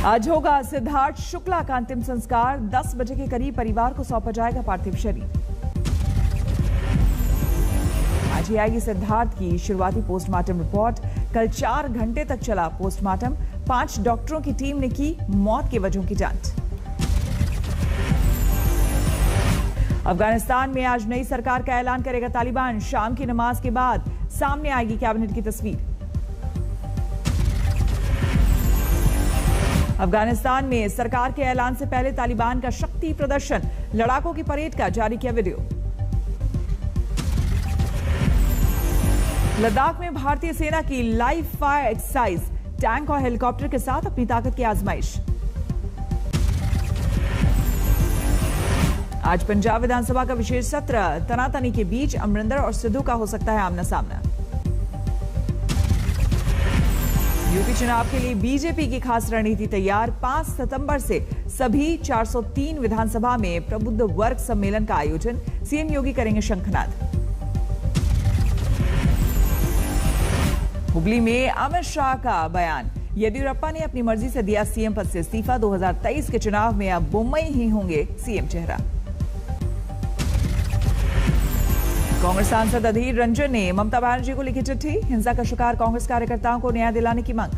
आज होगा सिद्धार्थ शुक्ला का अंतिम संस्कार। 10 बजे के करीब परिवार को सौंपा जाएगा पार्थिव शरीर। आज ही आएगी सिद्धार्थ की शुरुआती पोस्टमार्टम रिपोर्ट। कल 4 घंटे तक चला पोस्टमार्टम। 5 डॉक्टरों की टीम ने की मौत की वजहों की जांच। अफगानिस्तान में आज नई सरकार का ऐलान करेगा तालिबान। शाम की नमाज के बाद सामने आएगी कैबिनेट की तस्वीर। अफगानिस्तान में सरकार के ऐलान से पहले तालिबान का शक्ति प्रदर्शन। लड़ाकों की परेड का जारी किया वीडियो। लद्दाख में भारतीय सेना की लाइव फायर एक्सरसाइज। टैंक और हेलीकॉप्टर के साथ अपनी ताकत की आजमाइश। आज पंजाब विधानसभा का विशेष सत्र। तनातनी के बीच अमरिंदर और सिद्धू का हो सकता है आमना सामना। यूपी चुनाव के लिए बीजेपी की खास रणनीति तैयार। 5 सितंबर से सभी 403 विधानसभा में प्रबुद्ध वर्ग सम्मेलन का आयोजन। सीएम योगी करेंगे शंखनाद। हुबली में अमित शाह का बयान। येदियुरप्पा ने अपनी मर्जी से दिया सीएम पद से इस्तीफा। 2023 के चुनाव में अब बुम्मई ही होंगे सीएम चेहरा। कांग्रेस सांसद अधीर रंजन ने ममता बनर्जी को लिखी चिट्ठी। हिंसा का शिकार कांग्रेस कार्यकर्ताओं को न्याय दिलाने की मांग।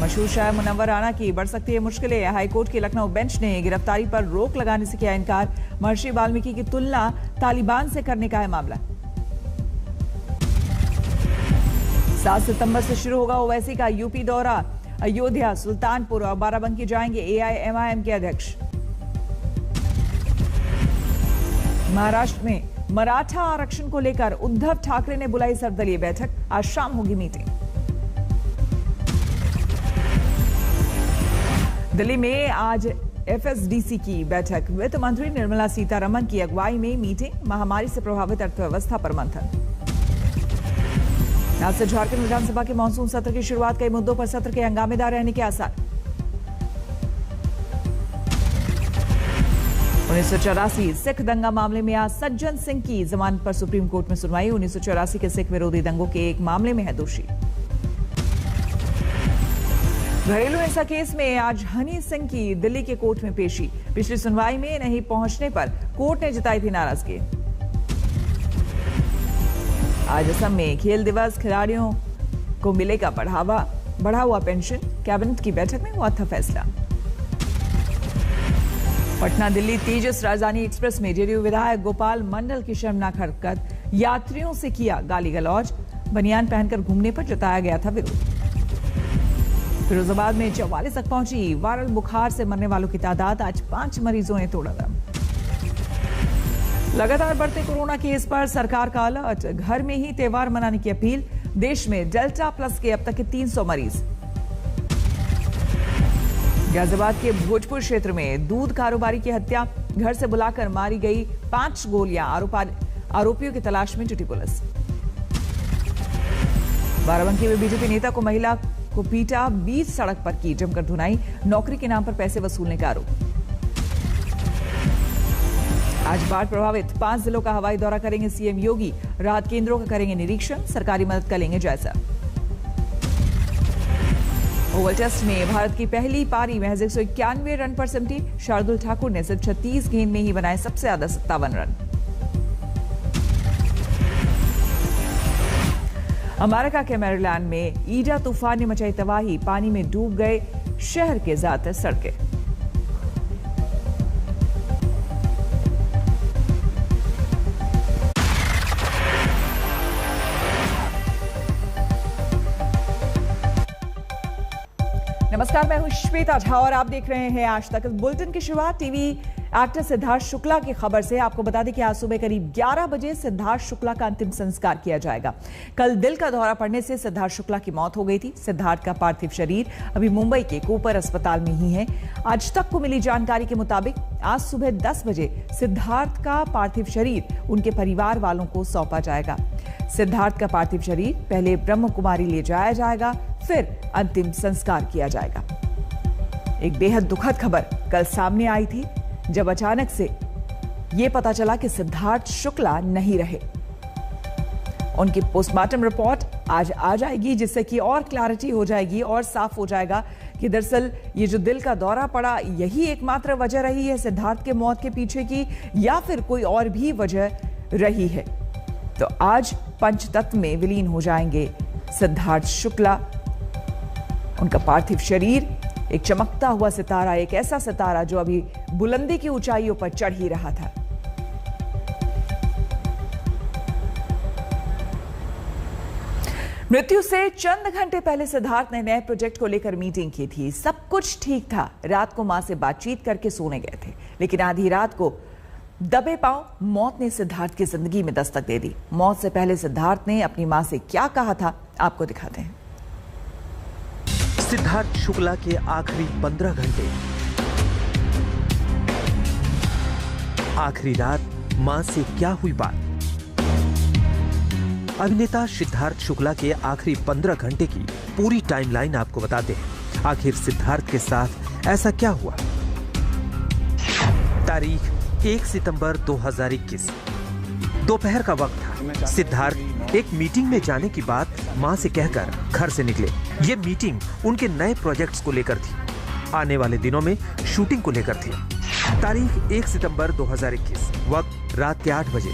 मशहूर शायर मुनव्वर राणा की बढ़ सकती है मुश्किलें। हाईकोर्ट की लखनऊ बेंच ने गिरफ्तारी पर रोक लगाने से किया इनकार। महर्षि वाल्मीकि की तुलना तालिबान से करने का है मामला। 7 सितंबर से शुरू होगा ओवैसी का यूपी दौरा। अयोध्या, सुल्तानपुर और बाराबंकी जाएंगे एआईएमआईएम के अध्यक्ष। महाराष्ट्र में मराठा आरक्षण को लेकर उद्धव ठाकरे ने बुलाई सर्वदलीय बैठक। आज शाम होगी मीटिंग। दिल्ली में आज एफएसडीसी की बैठक। वित्त मंत्री निर्मला सीतारमण की अगुवाई में मीटिंग। महामारी से प्रभावित अर्थव्यवस्था पर मंथन। आज से झारखंड विधानसभा के मानसून सत्र की शुरुआत। कई मुद्दों पर सत्र के हंगामेदार रहने के आसार। 1984 सिख दंगा मामले में आज सज्जन सिंह की जमानत पर सुप्रीम कोर्ट में सुनवाई। 1984 के सिख विरोधी दंगों के एक मामले में है दोषी। घरेलू हिंसा केस में आज हनी सिंह की दिल्ली के कोर्ट में पेशी। पिछली सुनवाई में नहीं पहुंचने पर कोर्ट ने जताई थी नाराजगी। आज असम में खेल दिवस। खिलाड़ियों को मिलेगा बढ़ा हुआ पेंशन। कैबिनेट की बैठक में हुआ था फैसला। पटना दिल्ली तेजस राजधानी एक्सप्रेस में जेडीयू विधायक गोपाल मंडल की शर्मनाक हरकत। यात्रियों से किया गाली गलौज। बनियान पहनकर घूमने पर जताया गया था विरोध। फिरोजाबाद में 44 तक पहुंची वायरल बुखार से मरने वालों की तादाद। आज 5 मरीजों ने तोड़ा दम। लगातार बढ़ते कोरोना केस पर सरकार का अलर्ट। घर में ही त्योहार मनाने की अपील। देश में डेल्टा प्लस के अब तक के 300 मरीज। गाजियाबाद के भोजपुर क्षेत्र में दूध कारोबारी की हत्या। घर से बुलाकर मारी गई 5 गोलियां। आरोपियों की तलाश में जुटी पुलिस। बाराबंकी में बीजेपी नेता को महिला को पीटा। 20 सड़क पर की जमकर धुनाई। नौकरी के नाम पर पैसे वसूलने का आरोप। आज बाढ़ प्रभावित 5 जिलों का हवाई दौरा करेंगे सीएम योगी। राहत केंद्रों का करेंगे निरीक्षण। सरकारी मदद का लेंगे जायजा। ओवल टेस्ट में भारत की पहली पारी महज 191 रन पर सिमटी। शार्दुल ठाकुर ने सिर्फ 36 गेंद में ही बनाए सबसे ज्यादा 57 रन। अमेरिका के मैरीलैंड में ईडा तूफान ने मचाई तबाही। पानी में डूब गए शहर के ज्यादातर सड़कें। नमस्कार, मैं हूं श्वेता झा और आप देख रहे हैं आज तक। बुलेटिन की शुरुआत टीवी एक्टर सिद्धार्थ शुक्ला की खबर से। आपको बता दें कि आज सुबह करीब 11 बजे सिद्धार्थ शुक्ला का अंतिम संस्कार किया जाएगा। कल दिल का दौरा पड़ने से सिद्धार्थ शुक्ला की मौत हो गई थी। सिद्धार्थ का पार्थिव शरीर अभी मुंबई के कूपर अस्पताल में ही है। आज तक को मिली जानकारी के मुताबिक आज सुबह 10 बजे सिद्धार्थ का पार्थिव शरीर उनके परिवार वालों को सौंपा जाएगा। सिद्धार्थ का पार्थिव शरीर पहले ब्रह्म कुमारी ले जाया जाएगा, फिर अंतिम संस्कार किया जाएगा। एक बेहद दुखद खबर कल सामने आई थी जब अचानक से यह पता चला कि सिद्धार्थ शुक्ला नहीं रहे। उनकी पोस्टमार्टम रिपोर्ट आज आ जाएगी, जिससे कि और क्लैरिटी हो जाएगी और साफ हो जाएगा कि दरअसल ये जो दिल का दौरा पड़ा यही एकमात्र वजह रही है सिद्धार्थ के मौत के पीछे की, या फिर कोई और भी वजह रही है। तो आज पंचतत्व में विलीन हो जाएंगे सिद्धार्थ शुक्ला। उनका पार्थिव शरीर एक चमकता हुआ सितारा, एक ऐसा सितारा जो अभी बुलंदी की ऊंचाइयों पर चढ़ ही रहा था। मृत्यु से चंद घंटे पहले सिद्धार्थ ने नए प्रोजेक्ट को लेकर मीटिंग की थी। सब कुछ ठीक था। रात को मां से बातचीत करके सोने गए थे, लेकिन आधी रात को दबे पांव मौत ने सिद्धार्थ की जिंदगी में दस्तक दे दी। मौत से पहले सिद्धार्थ ने अपनी मां से क्या कहा था, आपको दिखाते हैं। सिद्धार्थ शुक्ला के आखिरी 15 घंटे। आखिरी रात मां से क्या हुई बात। अभिनेता सिद्धार्थ शुक्ला के आखिरी 15 घंटे की पूरी टाइमलाइन आपको बताते हैं। आखिर सिद्धार्थ के साथ ऐसा क्या हुआ। तारीख 1 सितंबर 2021, दोपहर का वक्त था। सिद्धार्थ एक मीटिंग में जाने की बात मां से कहकर घर से निकले। ये मीटिंग उनके नए प्रोजेक्ट्स को लेकर थी, आने वाले दिनों में शूटिंग को लेकर थी। तारीख 1 सितंबर 2021, वक्त रात के 8 बजे।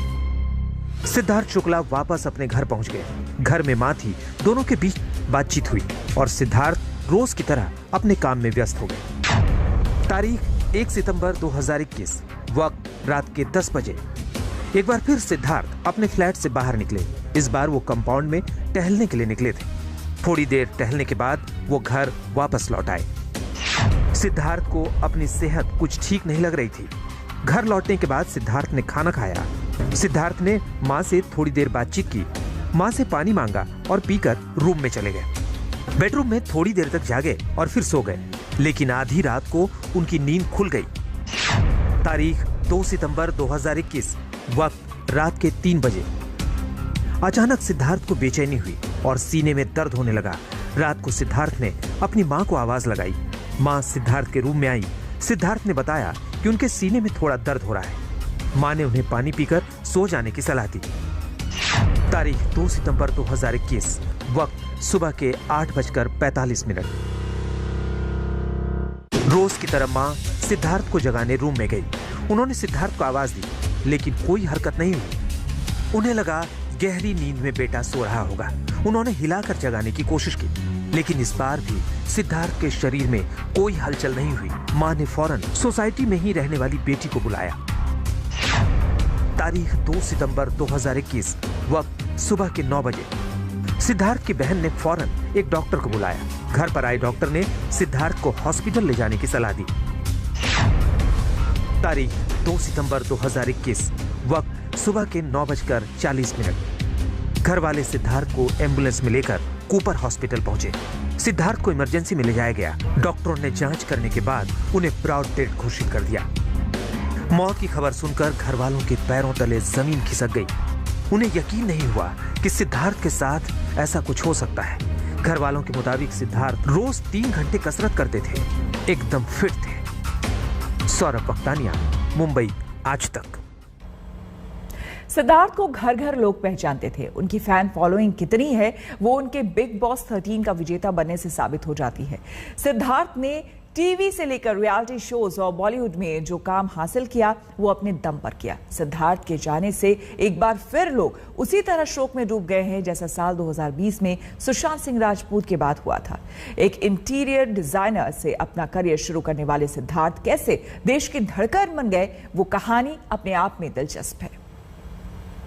सिद्धार्थ शुक्ला वापस अपने घर पहुंच गए। घर में मां थी, दोनों के बीच बातचीत हुई और सिद्धार्थ रोज की तरह अपने काम में व्यस्त हो गए। तारीख 1 सितंबर 2021, वक्त रात के 10 बजे। एक बार फिर सिद्धार्थ अपने फ्लैट से बाहर निकले। इस बार वो कंपाउंड में टहलने के लिए निकले थे। थोड़ी देर टहलने के बाद वो घर वापस लौट आए। सिद्धार्थ को अपनी सेहत कुछ ठीक नहीं लग रही थी। घर लौटने के बाद सिद्धार्थ ने खाना खाया। सिद्धार्थ ने मां से थोड़ी देर बातचीत की, मां से पानी मांगा और पीकर रूम में चले गए। बेडरूम में थोड़ी देर तक जागे और फिर सो गए, लेकिन आधी रात को उनकी नींद खुल गई। तारीख 2 सितंबर 2021, वक्त रात के 3 बजे। अचानक सिद्धार्थ को बेचैनी हुई और सीने में दर्द होने लगा। रात को सिद्धार्थ ने अपनी मां को आवाज लगाई। मां सिद्धार्थ के रूम में आई। सिद्धार्थ ने बताया कि उनके सीने में थोड़ा दर्द हो रहा है। मां ने उन्हें पानी पीकर सो जाने की सलाह दी। तारीख 2 सितंबर 2021, वक्त सुबह के 8:45। रोज की तरह मां सिद्धार्थ को जगाने रूम में गई। उन्होंने सिद्धार्थ को आवाज दी, लेकिन कोई हरकत नहीं हुई। उन्हें लगा गहरी नींद में बेटा सो रहा होगा। उन्होंने हिलाकर जगाने की कोशिश की, लेकिन इस बार भी सिद्धार्थ के शरीर में कोई हलचल नहीं हुई। मां ने फौरन सोसाइटी में ही रहने वाली बेटी को बुलाया। तारीख 2 सितंबर 2021, वक्त सुबह के 9 बजे। सिद्धार्थ की बहन ने फौरन एक डॉक्टर को बुलाया। घर पर आए डॉक्टर ने सिद्धार्थ को हॉस्पिटल ले जाने की सलाह दी। तारीख 2 सितंबर 2021, वक्त सुबह के 9:40। घर वाले सिद्धार्थ को एम्बुलेंस में लेकर कूपर हॉस्पिटल पहुंचे। सिद्धार्थ को इमरजेंसी में ले जाया गया। डॉक्टरों ने जांच करने के बाद उन्हें ब्रॉड डेड घोषित कर दिया। मौत की खबर सुनकर घर वालों के पैरों तले जमीन खिसक गई। उन्हें यकीन नहीं हुआ कि सिद्धार्थ के साथ ऐसा कुछ हो सकता है। घर वालों के मुताबिक सिद्धार्थ रोज 3 घंटे कसरत करते थे, एकदम फिट थे। सौरभ बख्तानिया, मुंबई, आज तक। सिद्धार्थ को घर घर लोग पहचानते थे। उनकी फैन फॉलोइंग कितनी है वो उनके बिग बॉस 13 का विजेता बनने से साबित हो जाती है। सिद्धार्थ ने टीवी से लेकर रियलिटी शोज और बॉलीवुड में जो काम हासिल किया वो अपने दम पर किया। सिद्धार्थ के जाने से एक बार फिर लोग उसी तरह शोक में डूब गए हैं जैसा साल 2020 में सुशांत सिंह राजपूत के बाद हुआ था। एक इंटीरियर डिजाइनर से अपना करियर शुरू करने वाले सिद्धार्थ कैसे देश की धड़कन बन गए, वो कहानी अपने आप में दिलचस्प है।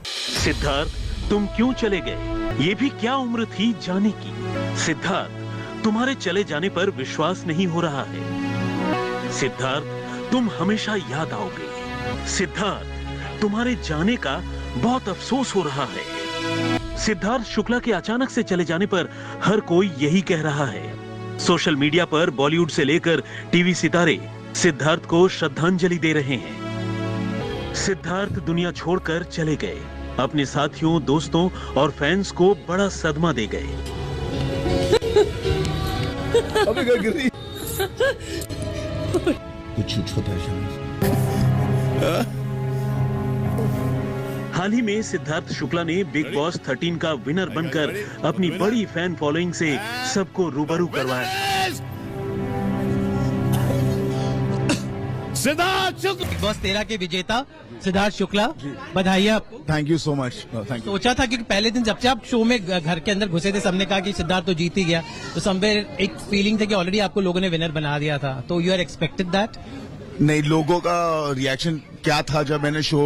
सिद्धार्थ, तुम क्यों चले गए? ये भी क्या उम्र थी जाने की? सिद्धार्थ, तुम्हारे चले जाने पर विश्वास नहीं हो रहा है। सिद्धार्थ, तुम हमेशा याद आओगे। सिद्धार्थ, तुम्हारे जाने का बहुत अफसोस हो रहा है। सिद्धार्थ शुक्ला के अचानक से चले जाने पर हर कोई यही कह रहा है। सोशल मीडिया पर बॉलीवुड से लेकर टीवी सितारे सिद्धार्थ को श्रद्धांजलि दे रहे हैं। सिद्धार्थ दुनिया छोड़कर चले गए। अपने साथियों, दोस्तों और फैंस को बड़ा सदमा दे गए। अबे क्या गिर रही? कुछ होता है। हाल ही में सिद्धार्थ शुक्ला ने बिग बॉस 13 का विनर बनकर अपनी बड़ी फैन फॉलोइंग से सबको रूबरू करवाया। सिद्धार्थ शुक्ला बिग बॉस 13 के विजेता सिद्धार्थ शुक्ला, बधाई आपको। Thank you so much. Thank you. सोचा था क्योंकि पहले दिन जब से आप शो में घर के अंदर घुसे थे, सबने कहा कि सिद्धार्थ तो जीत ही गया, तो समवेयर एक फीलिंग थी कि ऑलरेडी आपको लोगों ने विनर बना दिया था, तो यू आर एक्सपेक्टेड दैट? नहीं, लोगों का रिएक्शन क्या था जब मैंने शो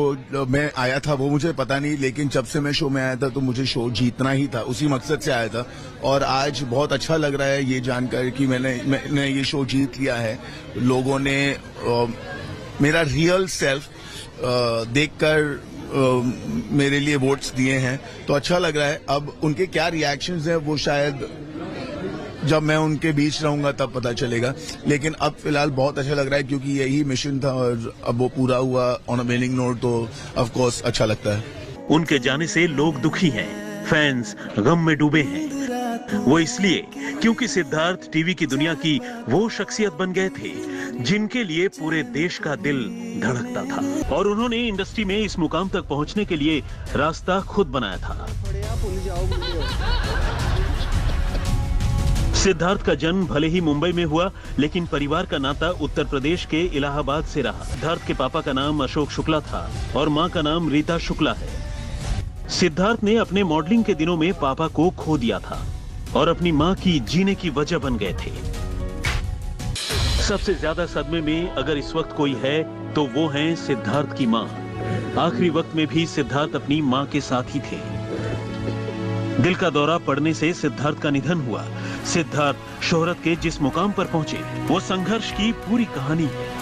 में आया था वो मुझे पता नहीं, लेकिन जब से मैं शो में आया था तो मुझे शो जीतना ही था, उसी मकसद से आया था। और आज बहुत अच्छा लग रहा है ये जानकर कि मैंने ये शो जीत लिया है। लोगों ने मेरा रियल सेल्फ देखकर मेरे लिए वोट्स दिए हैं, तो अच्छा लग रहा है। अब उनके क्या रिएक्शंस हैं वो शायद जब मैं उनके बीच रहूंगा तब पता चलेगा, लेकिन अब फिलहाल बहुत अच्छा लग रहा है क्योंकि यही मिशन था और अब वो पूरा हुआ ऑन अ विनिंग नोट, तो ऑफ कोर्स अच्छा लगता है। उनके जाने से लोग दुखी हैं, फैंस गम में डूबे हैं। वो इसलिए क्योंकि सिद्धार्थ टीवी की दुनिया की वो शख्सियत बन गए थे जिनके लिए पूरे देश का दिल धड़कता था, और उन्होंने इंडस्ट्री में इस मुकाम तक पहुंचने के लिए रास्ता खुद बनाया था। सिद्धार्थ का जन्म भले ही मुंबई में हुआ, लेकिन परिवार का नाता उत्तर प्रदेश के इलाहाबाद से रहा। सिद्धार्थ के पापा का नाम अशोक शुक्ला था और मां का नाम रीता शुक्ला है। सिद्धार्थ ने अपने मॉडलिंग के दिनों में पापा को खो दिया था और अपनी मां की जीने की वजह बन गए थे। सबसे ज्यादा सदमे में अगर इस वक्त कोई है तो वो हैं सिद्धार्थ की मां। आखिरी वक्त में भी सिद्धार्थ अपनी मां के साथ ही थे। दिल का दौरा पड़ने से सिद्धार्थ का निधन हुआ। सिद्धार्थ शोहरत के जिस मुकाम पर पहुंचे वो संघर्ष की पूरी कहानी है।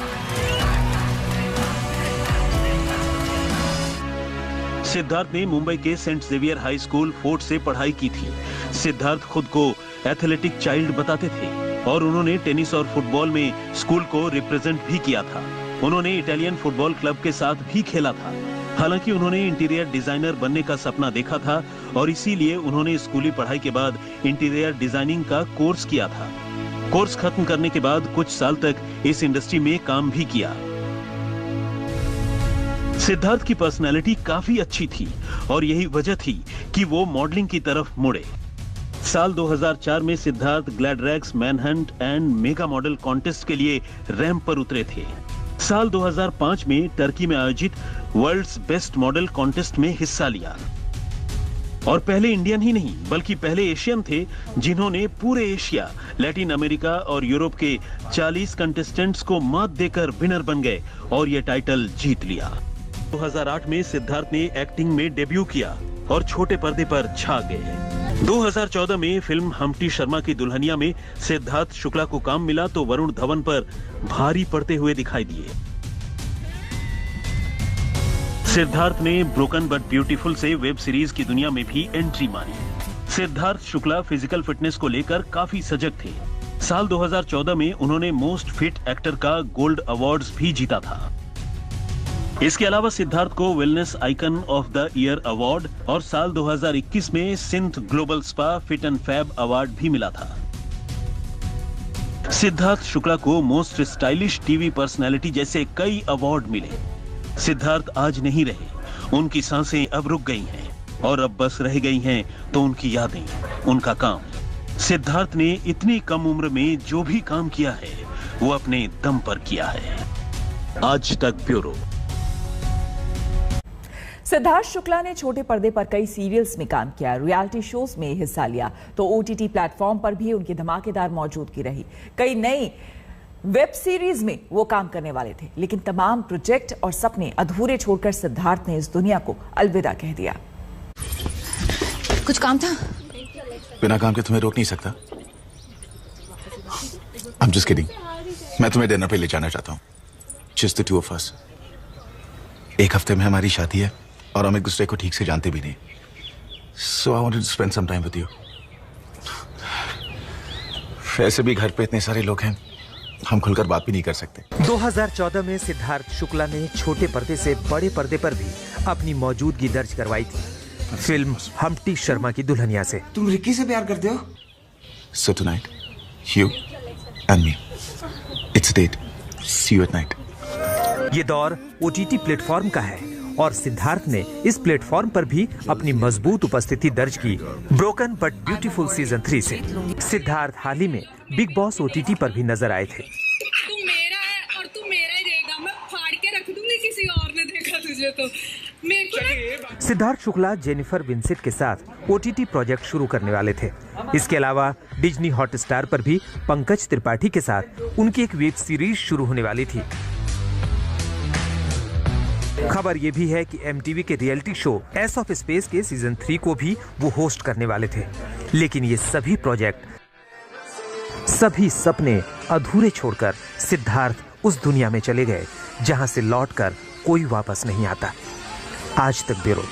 सिद्धार्थ ने मुंबई के saint Xavier high school fort से पढ़ाई की थी। सिद्धार्थ खुद को एथलेटिक चाइल्ड बताते थे और उन्होंने टेनिस और फुटबॉल में स्कूल को रिप्रेजेंट भी किया था। उन्होंने इटालियन फुटबॉल क्लब के साथ भी खेला था। हालांकि उन्होंने इंटीरियर डिजाइनर बनने का सपना देखा था और इसीलिए उन्होंने स्कूली पढ़ाई के बाद इंटीरियर डिजाइनिंग का कोर्स किया था। कोर्स खत्म करने के बाद कुछ साल तक इस इंडस्ट्री में काम भी किया। सिद्धार्थ की पर्सनैलिटी काफी अच्छी थी और यही वजह थी कि वो मॉडलिंग की तरफ मुड़े। साल 2004 में Siddharth Gladrags manhunt and mega model contest के लिए रैंप पर उतरे थे। साल 2005 में टर्की में आयोजित वर्ल्ड्स बेस्ट मॉडल कॉन्टेस्ट में हिस्सा लिया और पहले इंडियन ही नहीं बल्कि पहले एशियन थे जिन्होंने पूरे एशिया, लैटिन अमेरिका और यूरोप के 40 कंटेस्टेंट्स को मात देकर विनर बन गए और ये टाइटल जीत लिया। 2008 में सिद्धार्थ ने एक्टिंग में डेब्यू किया और छोटे पर्दे पर छा गए। 2014 में फिल्म हम्टी शर्मा की दुल्हनिया में सिद्धार्थ शुक्ला को काम मिला तो वरुण धवन पर भारी पड़ते हुए दिखाई दिए। सिद्धार्थ ने ब्रोकन बट ब्यूटीफुल से वेब सीरीज की दुनिया में भी एंट्री मारी। सिद्धार्थ शुक्ला फिजिकल फिटनेस को लेकर काफी सजग थे। साल 2014 में उन्होंने मोस्ट फिट एक्टर का गोल्ड अवार्ड्स भी जीता था। इसके अलावा सिद्धार्थ को wellness icon of the year award और साल 2021 में सिंथ global spa fit and fab award भी मिला था। सिद्धार्थ शुक्ला को मोस्ट स्टाइलिश टीवी पर्सनैलिटी जैसे कई अवार्ड मिले। सिद्धार्थ आज नहीं रहे, उनकी सांसें अब रुक गई हैं और अब बस रह गई हैं तो उनकी यादें, उनका काम। सिद्धार्थ ने इतनी कम उम्र में जो भी काम किया है वो अपने दम पर किया है। आज तक ब्यूरो। सिद्धार्थ शुक्ला ने छोटे पर्दे पर कई सीरियल्स में काम किया, रियलिटी शोज में हिस्सा लिया, तो ओटीटी प्लेटफॉर्म पर भी उनकी धमाकेदार मौजूदगी रही। कई नई वेब सीरीज में वो काम करने वाले थे, लेकिन तमाम प्रोजेक्ट और सपने अधूरे छोड़कर सिद्धार्थ ने इस दुनिया को अलविदा कह दिया। कुछ काम था? बिना काम के तुम्हें रोक नहीं सकता। I'm just kidding. मैं तुम्हें डिनर पे ले जाना चाहता हूँ। Just the two of us. एक हफ्ते में हमारी शादी है और हम एक दूसरे को ठीक से जानते भी नहीं। So I wanted to spend some time with you. वैसे भी घर पे इतने सारे लोग हैं, हम खुलकर बात भी नहीं कर सकते। 2014 में सिद्धार्थ शुक्ला ने छोटे पर्दे से बड़े पर्दे पर भी अपनी मौजूदगी दर्ज करवाई थी, फिल्म हम्टी शर्मा की दुल्हनिया से। तुम रिक्की से प्यार करते हो? So tonight, you and me. It's a date. See you at night. ये दौर ओटीटी प्लेटफॉर्म का है और सिद्धार्थ ने इस प्लेटफॉर्म पर भी अपनी मजबूत उपस्थिति दर्ज की। ब्रोकन बट ब्यूटीफुल सीजन 3 से सिद्धार्थ हाल ही में बिग बॉस OTT पर भी नजर आए थे। तू मेरा है और तू मेरा ही रहेगा, मैं फाड़ के रख दूंगी किसी और ने देखा तुझे तो। मेरे को सिद्धार्थ शुक्ला जेनिफर विंसेंट के साथ OTT प्रोजेक्ट शुरू करने वाले थे। इसके अलावा डिज्नी हॉटस्टार पर भी पंकज त्रिपाठी के साथ उनकी एक वेब सीरीज शुरू होने वाली थी। खबर यह भी है कि MTV के reality show S of space के सीजन 3 को भी वो होस्ट करने वाले थे। लेकिन ये सभी प्रोजेक्ट, सभी सपने अधूरे छोड़कर सिद्धार्थ उस दुनिया में चले गए जहां से लौटकर कोई वापस नहीं आता। आज तक ब्यूरो।